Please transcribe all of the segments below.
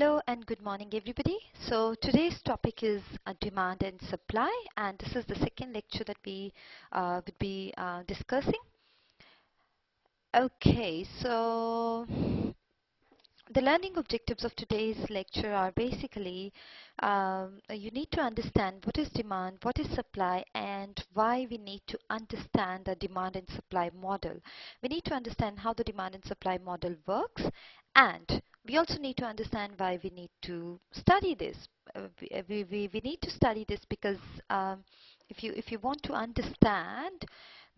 Hello and good morning everybody. So today's topic is demand and supply, and this is the second lecture that we would be discussing. Okay, so the learning objectives of today's lecture are basically you need to understand what is demand, what is supply, and why we need to understand the demand and supply model. We need to understand how the demand and supply model works, and we also need to understand why we need to study this. We need to study this because if you want to understand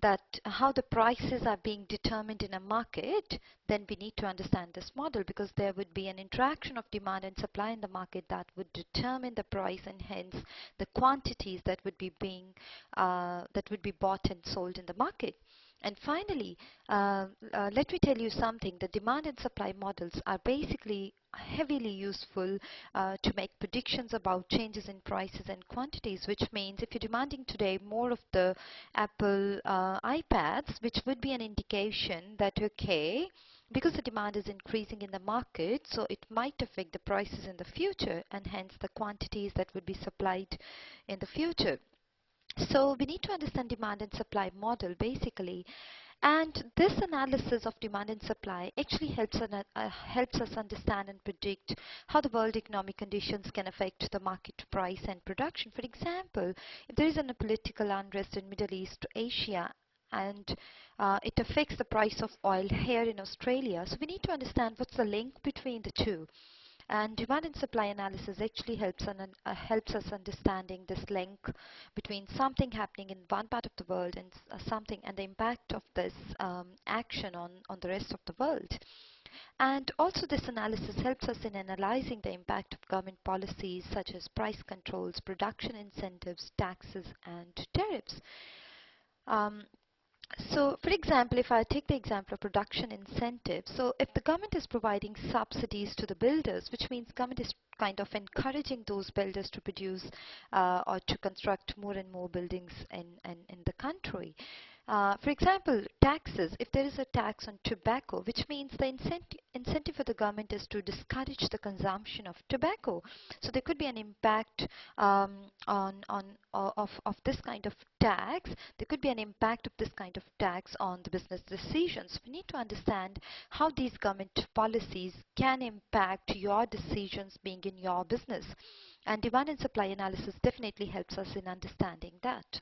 that how the prices are being determined in a market, then we need to understand this model, because there would be an interaction of demand and supply in the market that would determine the price, and hence the quantities that would be bought and sold in the market. And finally, let me tell you something. The demand and supply models are basically heavily useful to make predictions about changes in prices and quantities, which means if you're demanding today more of the Apple iPads, which would be an indication that, okay, because the demand is increasing in the market, so it might affect the prices in the future, and hence the quantities that would be supplied in the future. So we need to understand demand and supply model basically, and this analysis of demand and supply actually helps us understand and predict how the world economic conditions can affect the market price and production. For example, if there is a political unrest in Middle East, Asia, and it affects the price of oil here in Australia, so we need to understand what's the link between the two. And demand and supply analysis actually helps us understanding this link between something happening in one part of the world and something, and the impact of this action on the rest of the world. And also this analysis helps us in analyzing the impact of government policies such as price controls, production incentives, taxes, and tariffs. Um, so, for example, if I take the example of production incentives, so if the government is providing subsidies to the builders, which means government is kind of encouraging those builders to produce or to construct more and more buildings in the country. For example, taxes. If there is a tax on tobacco, which means the incentive for the government is to discourage the consumption of tobacco. So there could be an impact of this kind of tax. There could be an impact of this kind of tax on the business decisions. We need to understand how these government policies can impact your decisions being in your business. And demand and supply analysis definitely helps us in understanding that.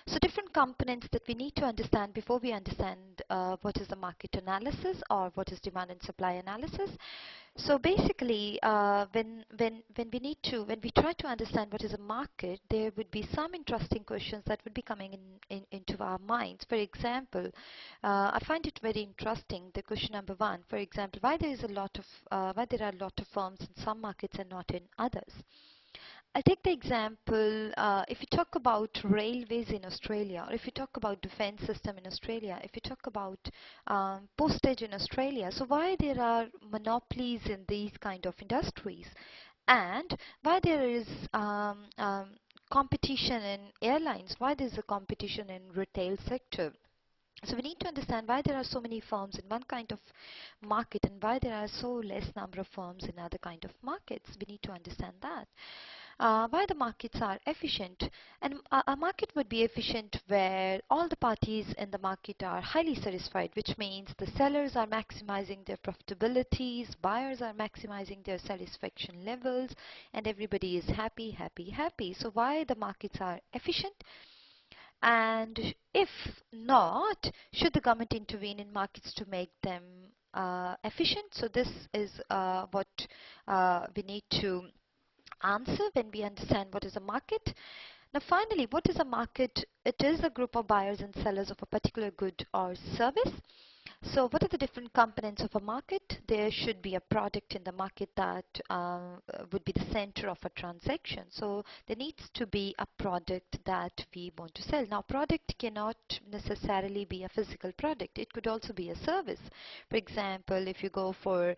So different components that we need to understand before we understand what is the market analysis or what is demand and supply analysis. So basically, when we try to understand what is a market, there would be some interesting questions that would be coming into our minds. For example, I find it very interesting. The question number one, for example, why there are a lot of firms in some markets and not in others. I'll take the example, if you talk about railways in Australia, or if you talk about defense system in Australia, if you talk about postage in Australia, so why there are monopolies in these kind of industries, and why there is competition in airlines, why there is a competition in retail sector. So we need to understand why there are so many firms in one kind of market and why there are so less number of firms in other kind of markets. We need to understand that. Why the markets are efficient, and a market would be efficient where all the parties in the market are highly satisfied, which means the sellers are maximizing their profitabilities, buyers are maximizing their satisfaction levels, and everybody is happy, happy, happy. So why the markets are efficient? And if not, should the government intervene in markets to make them efficient? So this is what we need to answer when we understand what is a market. Now finally, what is a market? It is a group of buyers and sellers of a particular good or service. So what are the different components of a market? There should be a product in the market that would be the center of a transaction. So there needs to be a product that we want to sell. Now product cannot necessarily be a physical product. It could also be a service. For example, if you go for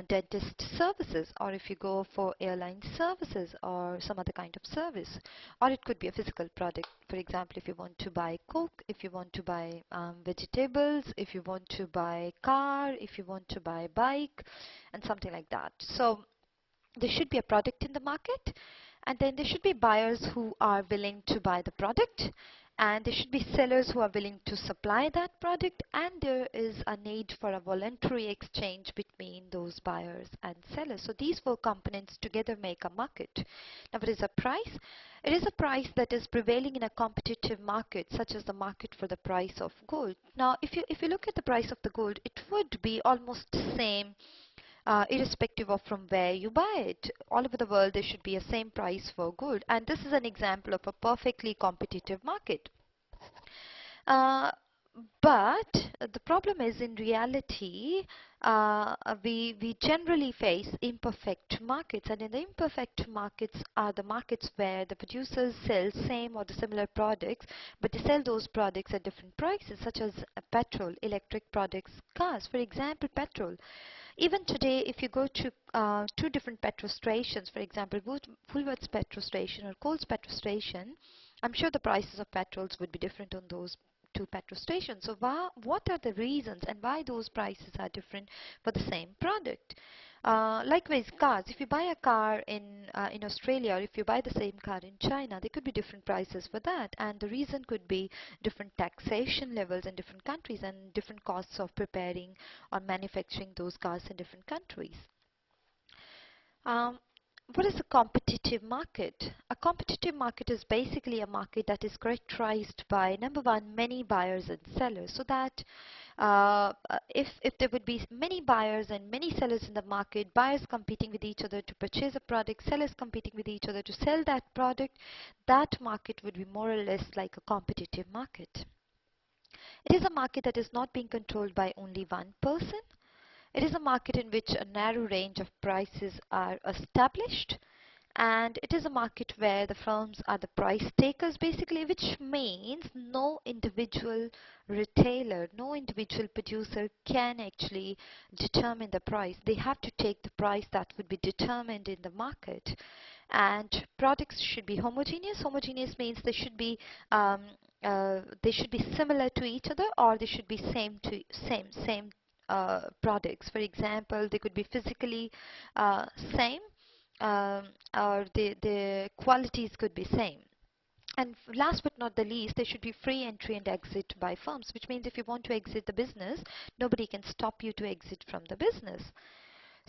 dentist services, or if you go for airline services or some other kind of service, or it could be a physical product. For example, if you want to buy Coke, if you want to buy vegetables, if you want to buy car, if you want to buy bike, and something like that. So there should be a product in the market, and then there should be buyers who are willing to buy the product, and there should be sellers who are willing to supply that product, and there is a need for a voluntary exchange between those buyers and sellers. So these four components together make a market. Now, what is a price? It is a price that is prevailing in a competitive market, such as the market for the price of gold. Now, if you look at the price of the gold, it would be almost the same irrespective of from where you buy it. All over the world, there should be a same price for gold. And this is an example of a perfectly competitive market. Uh, but the problem is, in reality, we generally face imperfect markets, and in the imperfect markets are the markets where the producers sell same or the similar products, but they sell those products at different prices, such as petrol, electric products, cars. For example, petrol. Even today, if you go to two different petrol stations, for example, Woolworths petrol station or Coles petrol station, I'm sure the prices of petrols would be different on those two petrol stations. So what are the reasons and why those prices are different for the same product? Likewise, cars. If you buy a car in Australia, or if you buy the same car in China, there could be different prices for that, and the reason could be different taxation levels in different countries and different costs of preparing or manufacturing those cars in different countries. Um, what is a competitive market? A competitive market is basically a market that is characterized by, number one, many buyers and sellers. So that if there would be many buyers and many sellers in the market, buyers competing with each other to purchase a product, sellers competing with each other to sell that product, that market would be more or less like a competitive market. It is a market that is not being controlled by only one person. It is a market in which a narrow range of prices are established, and it is a market where the firms are the price takers basically, which means no individual retailer, no individual producer can actually determine the price. They have to take the price that would be determined in the market. And products should be homogeneous. Homogeneous means they should be similar to each other, or they should be same products. For example, they could be physically same, or the qualities could be same. And last but not the least, there should be free entry and exit by firms, which means if you want to exit the business, nobody can stop you to exit from the business.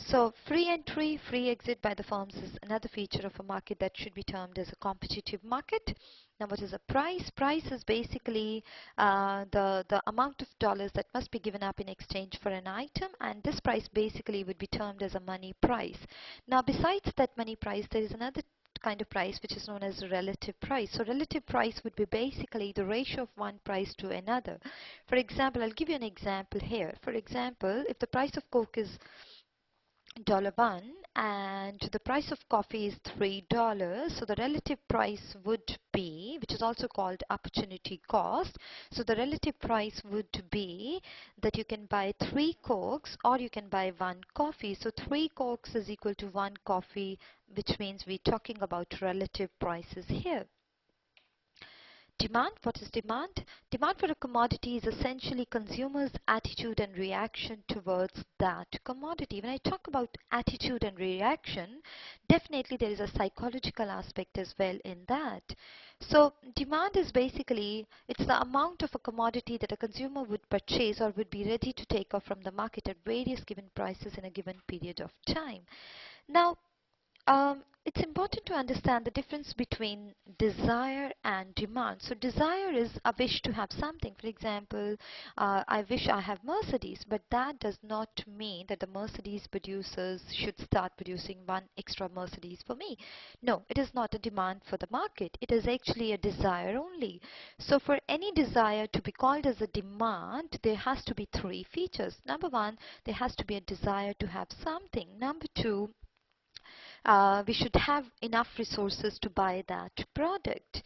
So free entry, free exit by the firms is another feature of a market that should be termed as a competitive market. Now, what is a price? Price is basically the amount of dollars that must be given up in exchange for an item, and this price basically would be termed as a money price. Now, besides that money price, there is another kind of price which is known as relative price. So relative price would be basically the ratio of one price to another. For example, I'll give you an example here. For example, if the price of Coke is $1 and the price of coffee is $3, so the relative price would be, which is also called opportunity cost, so the relative price would be that you can buy 3 Cokes or you can buy 1 coffee. So 3 Cokes is equal to 1 coffee, which means we're talking about relative prices here. Demand, what is demand? Demand for a commodity is essentially consumers' attitude and reaction towards that commodity. When I talk about attitude and reaction, definitely there is a psychological aspect as well in that. So demand is basically, it's the amount of a commodity that a consumer would purchase or would be ready to take off from the market at various given prices in a given period of time. Now, it's important to understand the difference between desire and demand. So desire is a wish to have something. For example, I wish I have Mercedes, but that does not mean that the Mercedes producers should start producing one extra Mercedes for me. No, it is not a demand for the market. It is actually a desire only. So for any desire to be called as a demand, there has to be 3 features. Number one, there has to be a desire to have something. Number two, we should have enough resources to buy that product.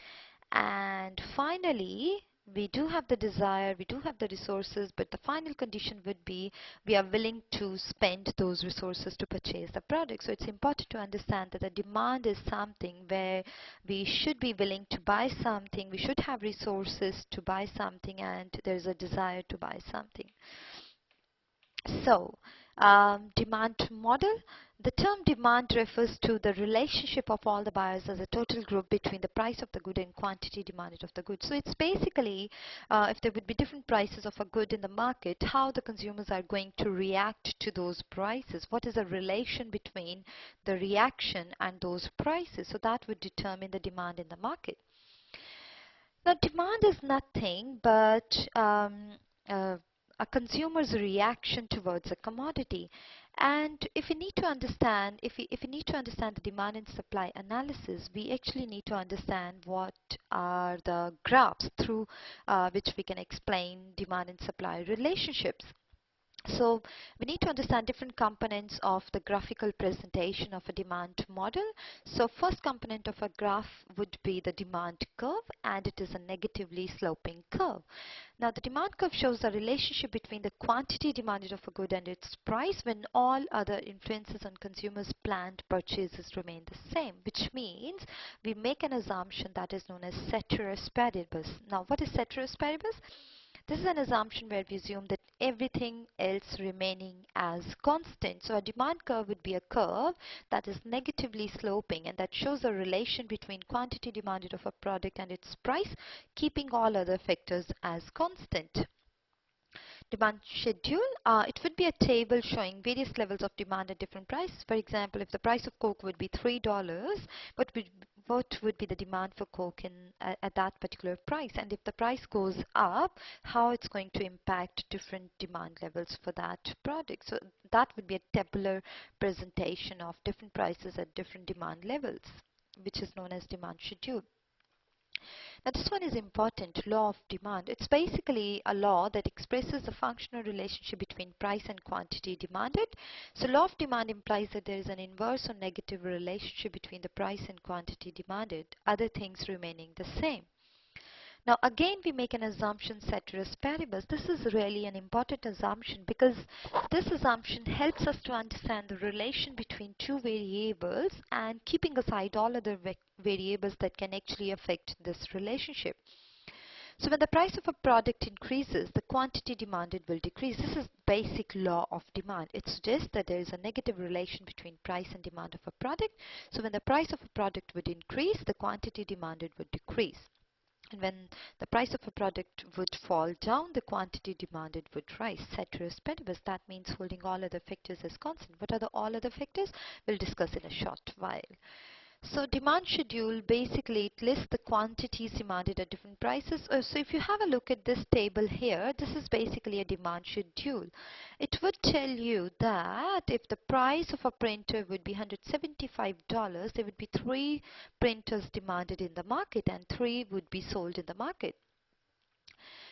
And finally, we do have the desire, we do have the resources, but the final condition would be we are willing to spend those resources to purchase the product. So it's important to understand that the demand is something where we should be willing to buy something, we should have resources to buy something, and there's a desire to buy something. So, demand model. The term demand refers to the relationship of all the buyers as a total group between the price of the good and quantity demanded of the good. So it's basically if there would be different prices of a good in the market, how the consumers are going to react to those prices. What is the relation between the reaction and those prices? So that would determine the demand in the market. Now, demand is nothing but uh, a consumer's reaction towards a commodity. And if we need to understand, if we need to understand the demand and supply analysis, we actually need to understand what are the graphs through which we can explain demand and supply relationships. So we need to understand different components of the graphical presentation of a demand model. So first component of a graph would be the demand curve, and it is a negatively sloping curve. Now the demand curve shows the relationship between the quantity demanded of a good and its price when all other influences on consumers' planned purchases remain the same, which means we make an assumption that is known as ceteris paribus. Now what is ceteris paribus? This is an assumption where we assume that everything else remaining as constant. So a demand curve would be a curve that is negatively sloping and that shows a relation between quantity demanded of a product and its price, keeping all other factors as constant. Demand schedule, it would be a table showing various levels of demand at different prices. For example, if the price of Coke would be $3, what would be the demand for Coke at that particular price? And if the price goes up, how it's going to impact different demand levels for that product. So that would be a tabular presentation of different prices at different demand levels, which is known as demand schedule. Now this one is important, law of demand. It's basically a law that expresses the functional relationship between price and quantity demanded. So law of demand implies that there is an inverse or negative relationship between the price and quantity demanded, other things remaining the same. Now again we make an assumption ceteris paribus. This is really an important assumption because this assumption helps us to understand the relation between two variables and keeping aside all other variables that can actually affect this relationship. So when the price of a product increases, the quantity demanded will decrease. This is basic law of demand. It suggests that there is a negative relation between price and demand of a product. So when the price of a product would increase, the quantity demanded would decrease. And when the price of a product would fall down, the quantity demanded would rise. Ceteris paribus, that means holding all other factors as constant. What are the all other factors? We'll discuss in a short while. So demand schedule, basically it lists the quantities demanded at different prices. So if you have a look at this table here, this is basically a demand schedule. It would tell you that if the price of a printer would be $175, there would be 3 printers demanded in the market and 3 would be sold in the market.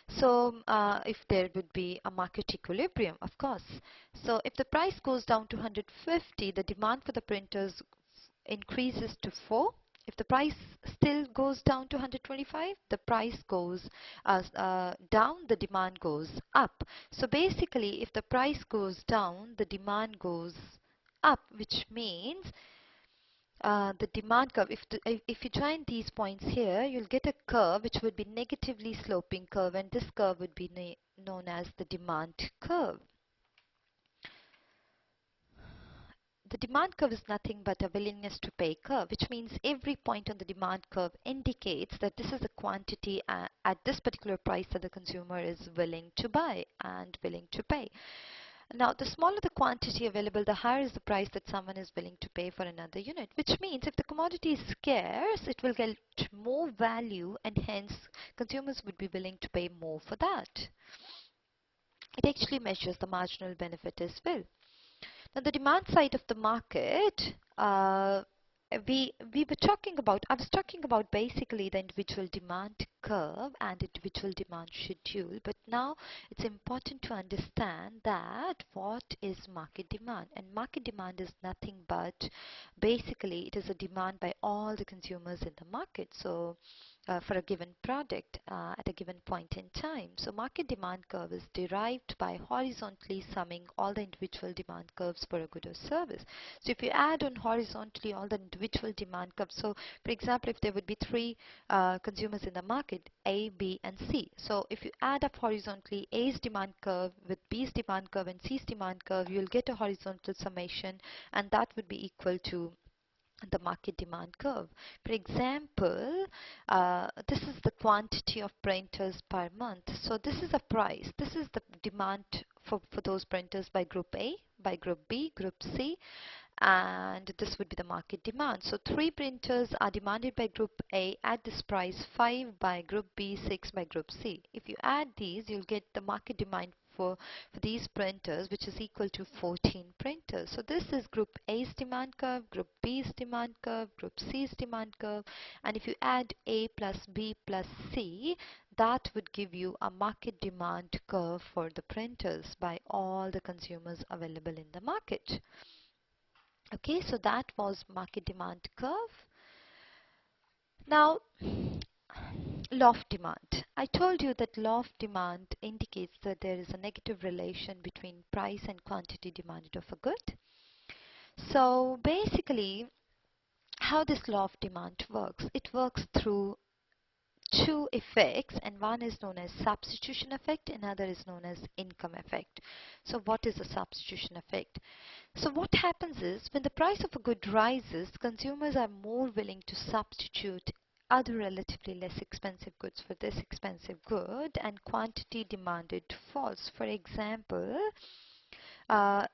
So if there would be a market equilibrium, of course. So if the price goes down to 150, the demand for the printers increases to 4. If the price still goes down to 125, the price goes down, the demand goes up. So basically, if the price goes down, the demand goes up, which means the demand curve, if you join these points here, you'll get a curve which would be negatively sloping curve, and this curve would be known as the demand curve. The demand curve is nothing but a willingness to pay curve, which means every point on the demand curve indicates that this is the quantity at this particular price that the consumer is willing to buy and willing to pay. Now, the smaller the quantity available, the higher is the price that someone is willing to pay for another unit, which means if the commodity is scarce, it will get more value and hence consumers would be willing to pay more for that. It actually measures the marginal benefit as well. Now, the demand side of the market, we were talking about, I was talking about basically the individual demand curve and individual demand schedule, but now it's important to understand that what is market demand, and market demand is nothing but basically it is a demand by all the consumers in the market. So for a given product at a given point in time. So market demand curve is derived by horizontally summing all the individual demand curves for a good or service. So if you add on horizontally all the individual demand curves, so for example, if there would be three consumers in the market, A, B, and C. So if you add up horizontally A's demand curve with B's demand curve and C's demand curve, you'll get a horizontal summation, and that would be equal to the market demand curve. For example, this is the quantity of printers per month. So this is a price. This is the demand for those printers by group A, by group B, group C, and this would be the market demand. So 3 printers are demanded by group A at this price, 5 by group B, 6 by group C. If you add these, you'll get the market demand for these printers, which is equal to 14 printers. So this is group A's demand curve, group B's demand curve, group C's demand curve, and if you add A plus B plus C, that would give you a market demand curve for the printers by all the consumers available in the market. Okay, so that was market demand curve. Now, law of demand. I told you that law of demand indicates that there is a negative relation between price and quantity demanded of a good. So basically, how this law of demand works, it works through two effects, and one is known as substitution effect and other is known as income effect. So what is a substitution effect? So what happens is when the price of a good rises, consumers are more willing to substitute other relatively less expensive goods for this expensive good, and quantity demanded falls. For example, uh,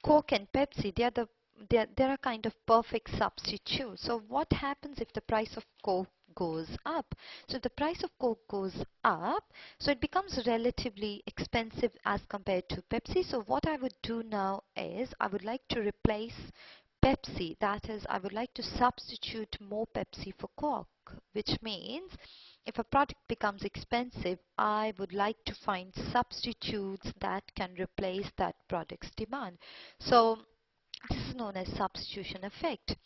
Coke and Pepsi, they're a kind of perfect substitute. So what happens if the price of Coke goes up? So if the price of Coke goes up, so it becomes relatively expensive as compared to Pepsi. So what I would do now is I would like to replace Pepsi. That is, I would like to substitute more Pepsi for Coke, which means if a product becomes expensive, I would like to find substitutes that can replace that product's demand. So this is known as substitution effect.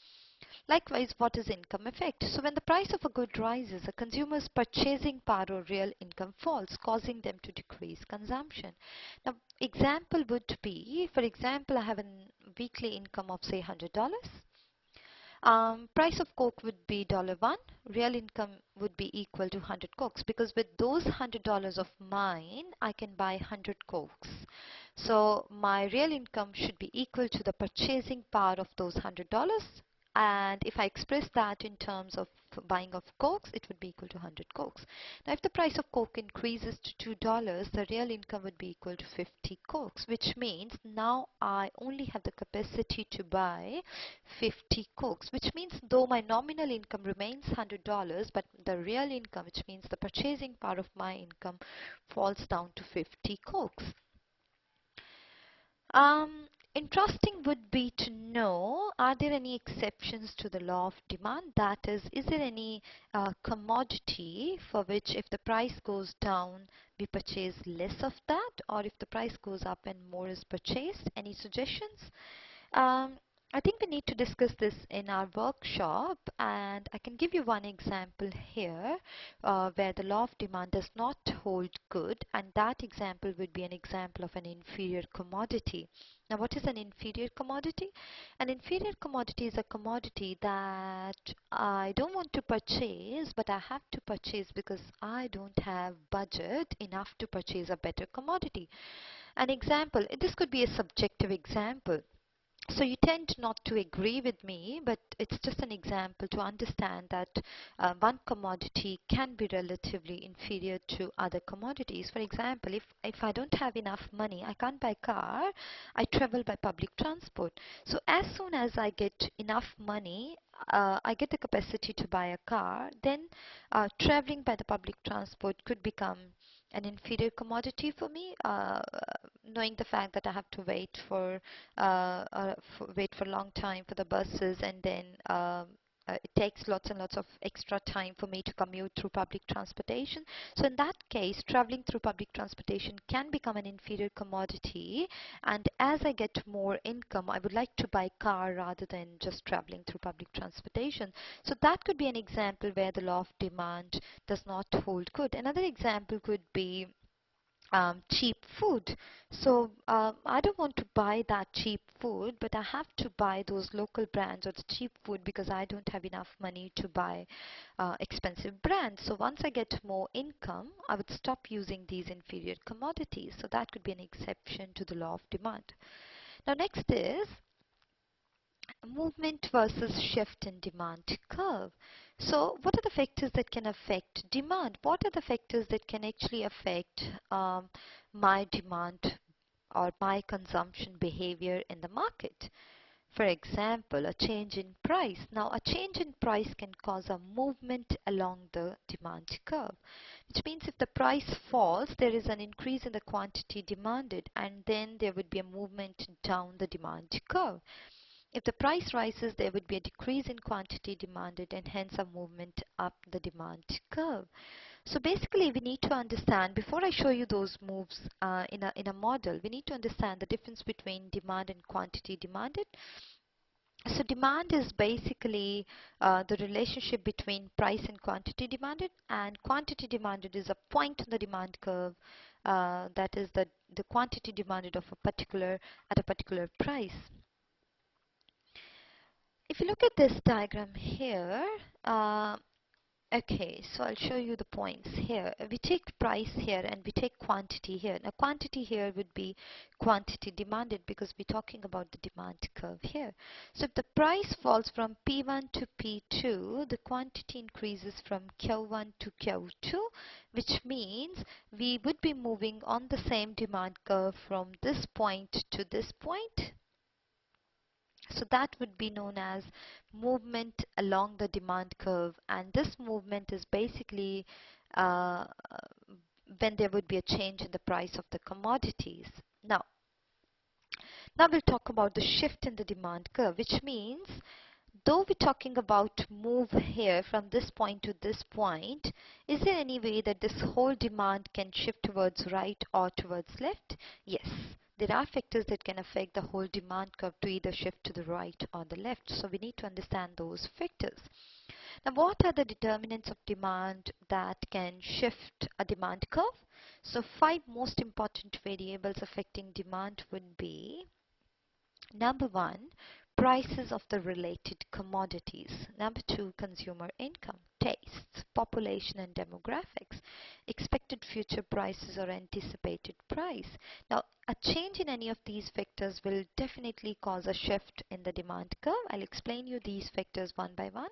Likewise, what is income effect? So when the price of a good rises, a consumer's purchasing power or real income falls, causing them to decrease consumption. Now, example would be, for example, I have a weekly income of say $100. Price of Coke would be $1. Real income would be equal to 100 Cokes, because with those $100 of mine, I can buy 100 Cokes. So my real income should be equal to the purchasing power of those $100. And if I express that in terms of buying of Cokes, it would be equal to 100 Cokes. Now, if the price of Coke increases to $2, the real income would be equal to 50 Cokes, which means now I only have the capacity to buy 50 Cokes, which means though my nominal income remains $100, but the real income, which means the purchasing power of my income, falls down to 50 Cokes. Interesting would be to know, are there any exceptions to the law of demand? That is there any commodity for which if the price goes down, we purchase less of that, or if the price goes up and more is purchased? Any suggestions? Um, I think we need to discuss this in our workshop, and I can give you one example here where the law of demand does not hold good, and that example would be an example of an inferior commodity. Now, what is an inferior commodity? An inferior commodity is a commodity that I don't want to purchase, but I have to purchase because I don't have budget enough to purchase a better commodity. An example, this could be a subjective example. So you tend not to agree with me, but it's just an example to understand that one commodity can be relatively inferior to other commodities. For example, if I don't have enough money, I can't buy a car, I travel by public transport. So as soon as I get enough money, I get the capacity to buy a car, then traveling by the public transport could become an inferior commodity for me, knowing the fact that I have to wait for a long time for the buses, and then it takes lots and lots of extra time for me to commute through public transportation. So in that case, traveling through public transportation can become an inferior commodity. And as I get more income, I would like to buy car rather than just traveling through public transportation. So that could be an example where the law of demand does not hold good. Another example could be cheap food. So I don't want to buy that cheap food, but I have to buy those local brands or the cheap food because I don't have enough money to buy expensive brands. So once I get more income, I would stop using these inferior commodities. So that could be an exception to the law of demand. Now next is movement versus shift in demand curve. So what are the factors that can affect demand? What are the factors that can actually affect my demand or my consumption behavior in the market? For example, a change in price. Now, a change in price can cause a movement along the demand curve, which means if the price falls, there is an increase in the quantity demanded, and then there would be a movement down the demand curve. If the price rises, there would be a decrease in quantity demanded and hence a movement up the demand curve. So basically, we need to understand, before I show you those moves in a model, we need to understand the difference between demand and quantity demanded. So demand is basically the relationship between price and quantity demanded, and quantity demanded is a point on the demand curve, that is the quantity demanded of a particular at a particular price. If you look at this diagram here, okay, so I'll show you the points here. We take price here and we take quantity here. Now quantity here would be quantity demanded because we're talking about the demand curve here. So if the price falls from P1 to P2, the quantity increases from Q1 to Q2, which means we would be moving on the same demand curve from this point to this point. So that would be known as movement along the demand curve, and this movement is basically uh, when there would be a change in the price of the commodities. Now we'll talk about the shift in the demand curve, which means though we're talking about move here from this point to this point, is there any way that this whole demand can shift towards right or towards left? Yes. There are factors that can affect the whole demand curve to either shift to the right or the left. So we need to understand those factors. Now what are the determinants of demand that can shift a demand curve? So five most important variables affecting demand would be: number one, prices of the related commodities. Number two, consumer income, tastes, population and demographics, expected future prices or anticipated price. Now, a change in any of these factors will definitely cause a shift in the demand curve. I'll explain you these factors one by one.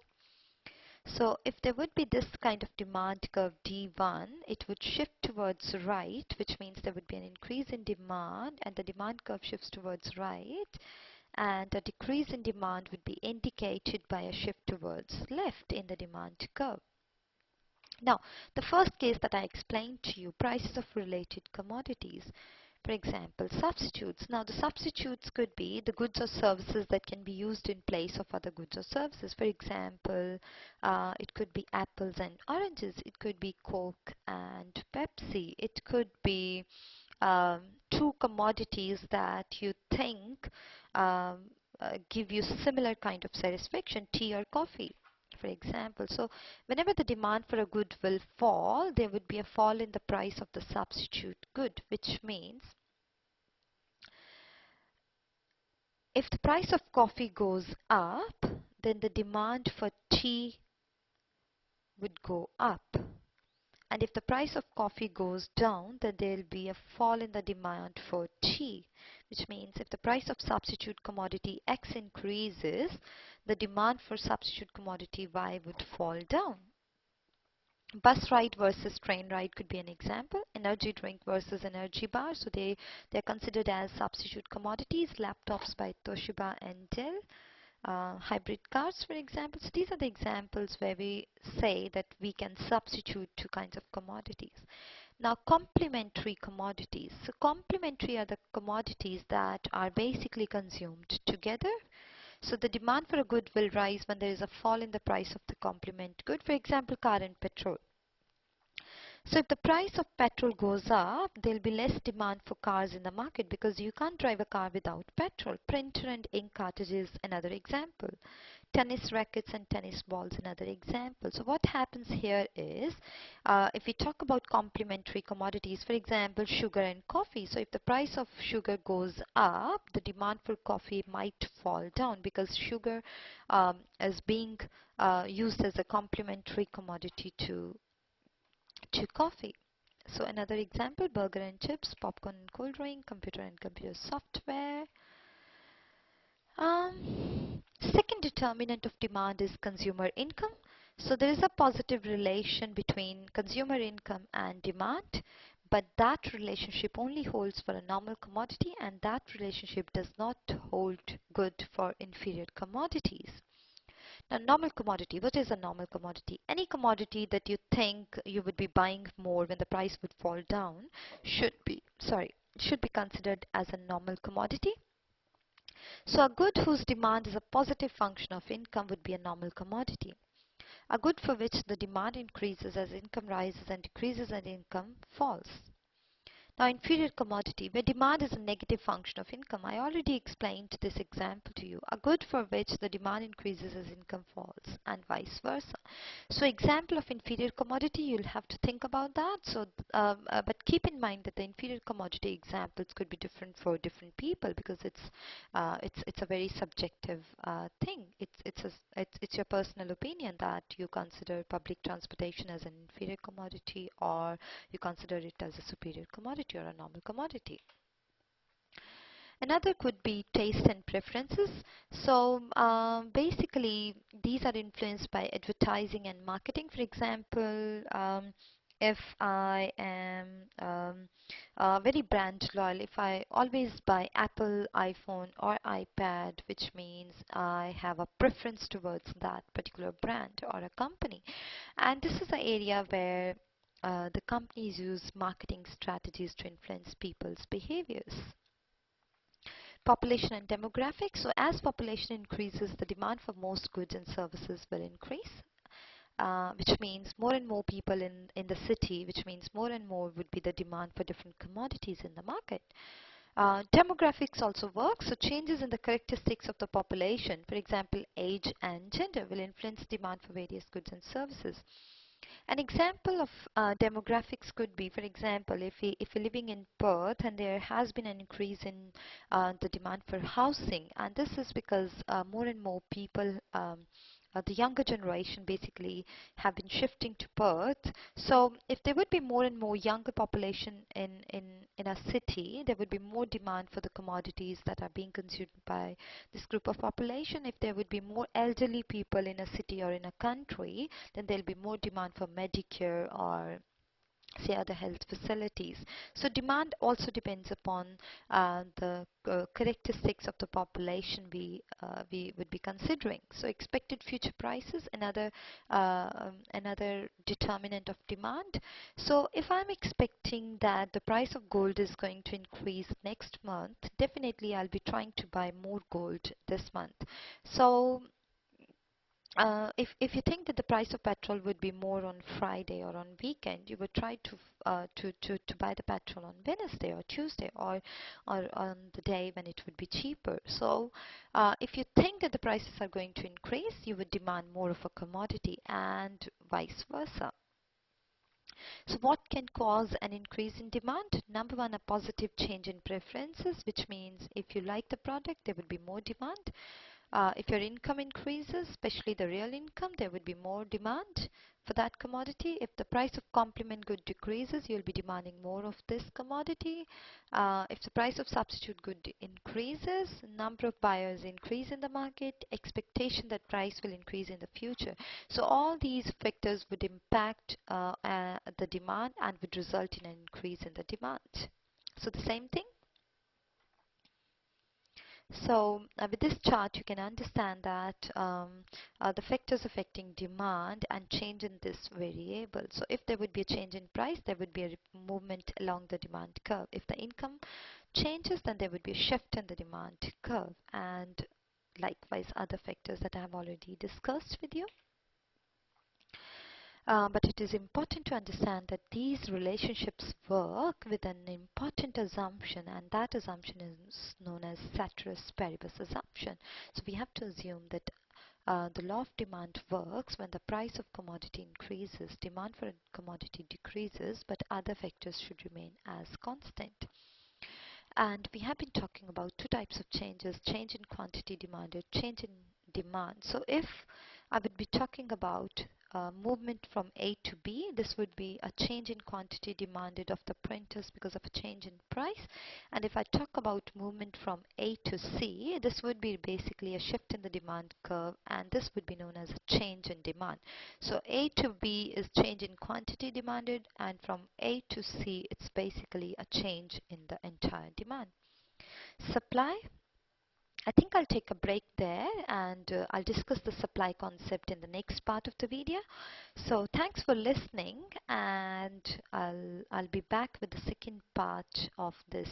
So if there would be this kind of demand curve D1, it would shift towards right, which means there would be an increase in demand and the demand curve shifts towards right, and a decrease in demand would be indicated by a shift towards left in the demand curve. Now, the first case that I explained to you, prices of related commodities. For example, substitutes. Now, the substitutes could be the goods or services that can be used in place of other goods or services. For example, it could be apples and oranges. It could be Coke and Pepsi. It could be two commodities that you think give you similar kind of satisfaction, tea or coffee, for example. So whenever the demand for a good will fall, there would be a fall in the price of the substitute good, which means if the price of coffee goes up, then the demand for tea would go up. And if the price of coffee goes down, then there will be a fall in the demand for tea, which means if the price of substitute commodity X increases, the demand for substitute commodity Y would fall down. Bus ride versus train ride could be an example. Energy drink versus energy bar. So they're considered as substitute commodities. Laptops by Toshiba and Dell. Hybrid cars, for example. So these are the examples where we say that we can substitute two kinds of commodities. Now, complementary commodities. So complementary are the commodities that are basically consumed together. So the demand for a good will rise when there is a fall in the price of the complement good, for example, car and petrol. So if the price of petrol goes up, there will be less demand for cars in the market because you can't drive a car without petrol. Printer and ink cartridges, another example. Tennis rackets and tennis balls, another example. So what happens here is, if we talk about complementary commodities, for example, sugar and coffee. So if the price of sugar goes up, the demand for coffee might fall down because sugar is being used as a complementary commodity to coffee. So another example, burger and chips, popcorn and cold drink, computer and computer software. Second determinant of demand is consumer income. So there is a positive relation between consumer income and demand, but that relationship only holds for a normal commodity, and that relationship does not hold good for inferior commodities. Now, normal commodity, what is a normal commodity? Any commodity that you think you would be buying more when the price would fall down should be considered as a normal commodity. So a good whose demand is a positive function of income would be a normal commodity. A good for which the demand increases as income rises and decreases as income falls. Now, inferior commodity, where demand is a negative function of income. I already explained this example to you. A good for which the demand increases as income falls, and vice versa. So, example of inferior commodity, you'll have to think about that. So, but keep in mind that the inferior commodity examples could be different for different people because it's a very subjective thing. It's your personal opinion that you consider public transportation as an inferior commodity, or you consider it as a superior commodity or a normal commodity. Another could be taste and preferences. So basically, these are influenced by advertising and marketing. For example, if I am very brand loyal, if I always buy Apple, iPhone, or iPad, which means I have a preference towards that particular brand or a company. And this is an area where the companies use marketing strategies to influence people's behaviors. Population and demographics. So as population increases, the demand for most goods and services will increase, which means more and more people in the city, which means more and more would be the demand for different commodities in the market. Demographics also work, so changes in the characteristics of the population, for example, age and gender, will influence demand for various goods and services. An example of demographics could be, for example, if you're living in Perth and there has been an increase in the demand for housing, and this is because more and more people, the younger generation basically, have been shifting to Perth. So if there would be more and more younger population in a city, there would be more demand for the commodities that are being consumed by this group of population. If there would be more elderly people in a city or in a country, then there'll be more demand for Medicare or say other health facilities. So demand also depends upon the characteristics of the population we would be considering. So expected future prices, another determinant of demand. So if I'm expecting that the price of gold is going to increase next month, definitely I'll be trying to buy more gold this month. So if you think that the price of petrol would be more on Friday or on weekend, you would try to buy the petrol on Wednesday or Tuesday, or on the day when it would be cheaper. So if you think that the prices are going to increase, you would demand more of a commodity, and vice versa. So what can cause an increase in demand? Number one, a positive change in preferences, which means if you like the product, there will be more demand. If your income increases, especially the real income, there would be more demand for that commodity. If the price of complement good decreases, you'll be demanding more of this commodity. If the price of substitute good increases, number of buyers increase in the market, expectation that price will increase in the future. So all these factors would impact the demand and would result in an increase in the demand. So the same thing. So with this chart, you can understand that the factors affecting demand and change in this variable. So if there would be a change in price, there would be a movement along the demand curve. If the income changes, then there would be a shift in the demand curve. And likewise other factors that I have already discussed with you. But it is important to understand that these relationships work with an important assumption, and that assumption is known as ceteris paribus assumption. So we have to assume that the law of demand works when the price of commodity increases, demand for a commodity decreases, but other factors should remain as constant. And we have been talking about two types of changes: change in quantity demanded, change in demand. So if I would be talking about movement from A to B, this would be a change in quantity demanded of the printers because of a change in price. And if I talk about movement from A to C, this would be basically a shift in the demand curve, and this would be known as a change in demand. So A to B is change in quantity demanded, and from A to C, it's basically a change in the entire demand. Supply, I think I'll take a break there, and I'll discuss the supply concept in the next part of the video. So thanks for listening, and I'll be back with the second part of this